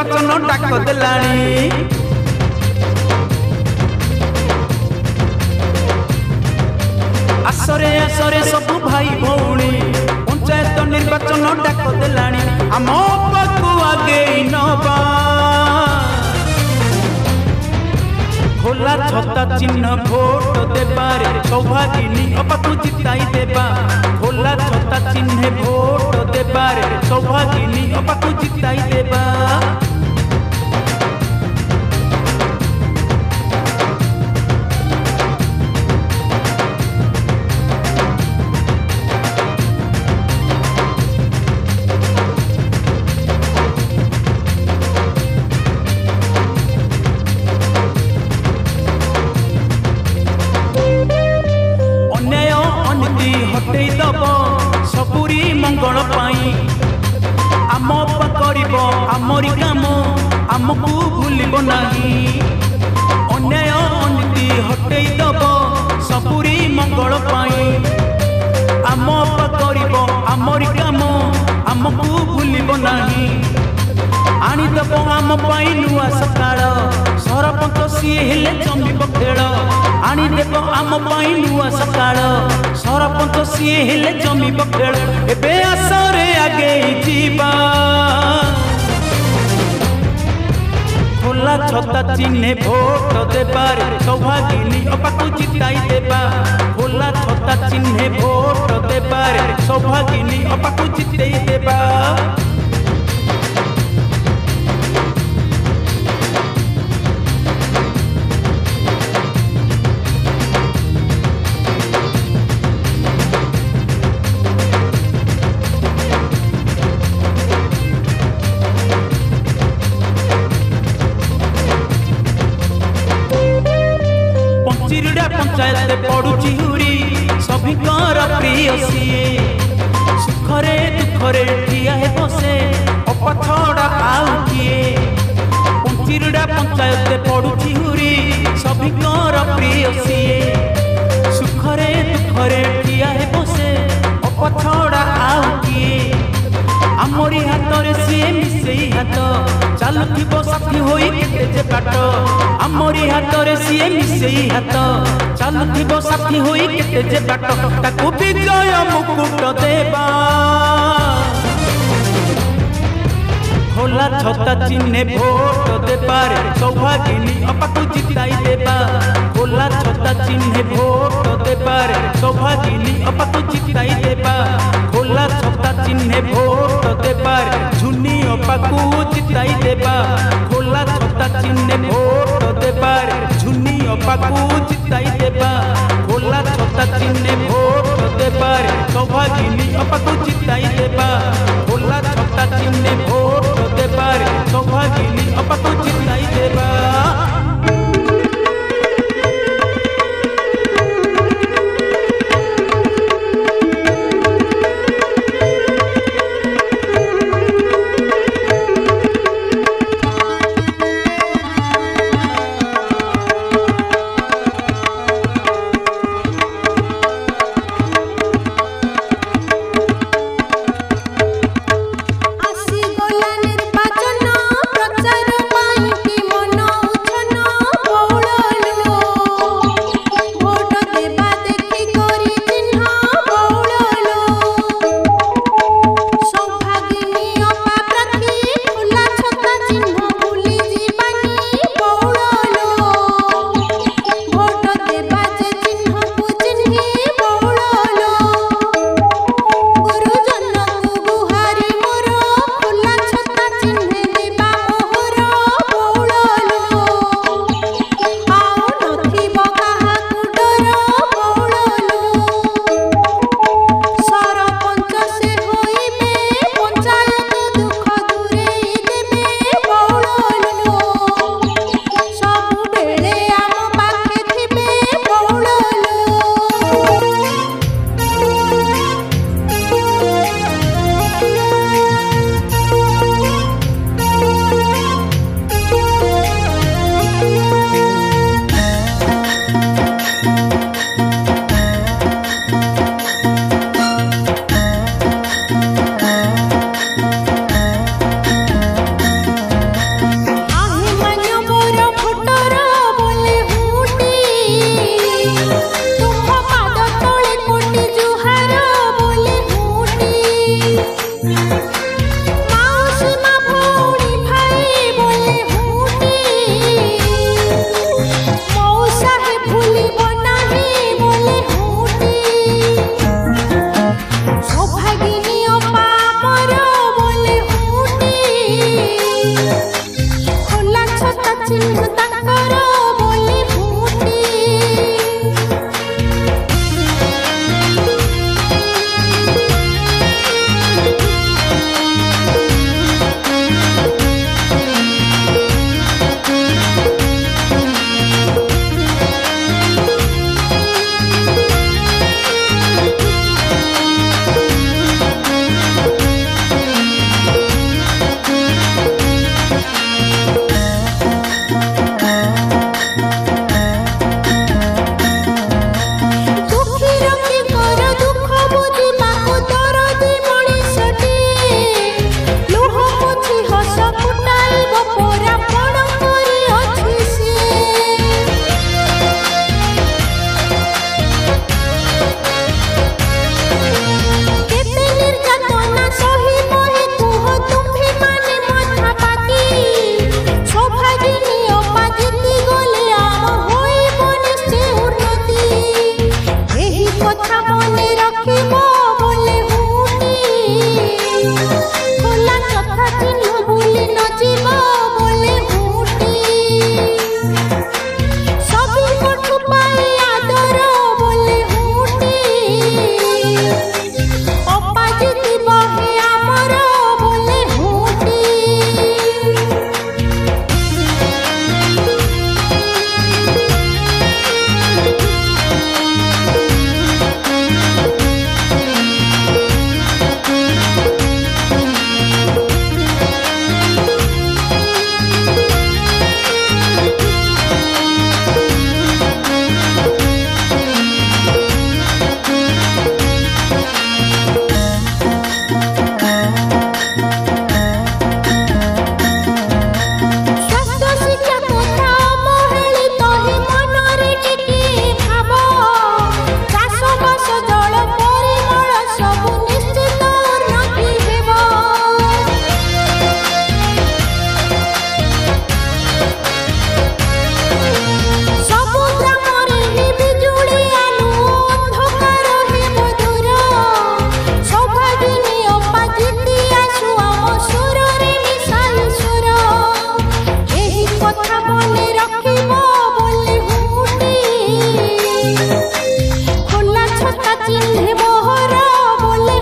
निर्वाचन डाक देलाणी आसरे आसरे सब भाई भौणी पंचायत निर्वाचन डाक देलाणी आम पाखु आगे नबा खोला छता चिन्ह भोट देबार सौभागिनी अपाकु जिताई देबा खोला छता चिन्ह भोट देबार सौभागिनी अपाकु जिताई देबा हटई दब सबुरी मंगल पाई आम कर आमरी काम आमको भूलब नहीं अन्याय अनीति हटई दब सबुरी मंगल पाई आम कर आमरी काम आमको भूलब नहीं आनीदब आम पाई नुआ सकाळ सरपंच सी हेले जमिब खेल आनीदेब आम पाई नुआ सकाळ सरपंच सी हेले जमिब खेल एबे आसरे आगे जीवा खोला छता चिन्हे भोट देबार सौभागिनी अपाकु जिताई देबा खोला छता चिन्हे भोट देबार सौभागिनी अपाकु जिताई देबा चिरुड़ा पंचायत पड़ुची हुरी सभिकर प्रिय सीए सुखरे दुखरे ठिया हे बसे अपछड़ा आउ किए चिरुड़ा पंचायत पड़ुची हुरी सभिकर प्रिय सीए सुखरे दुखरे ठिया हे बसे अपछड़ा आउ किए आमरी हाथ रे सीए मिसेई हाथ चालुथिबो साथी होई केते जे बाट आमरी हाथ रे सीए मिसेई हाथ चालुथिबो साथी होई केते जे बाट ताकू विजय मुकुट देबा खोला छता चिन्हे भोट देबार सौभागिनी अपाकु जिताई देबा खोला छता चिन्हे भोट देबार सौभागिनी अपाकु जिताई देबा खोला छता चिन्हे भोट देबार झुनी अपाकु जिताई देबा खोला छता चिन्हे भोट देबार झुनी अपाकु जिताई देबा खोला छता चिन्हे भोट देबार सौभागिनी अपाकु जिताई देबा खोला छता चिन्हे भोट देबार सौभागिनी अपाकु जिताई देबा आसी गले चिन्ह ताकर बोले फूटी चिन्ह मोहर बोले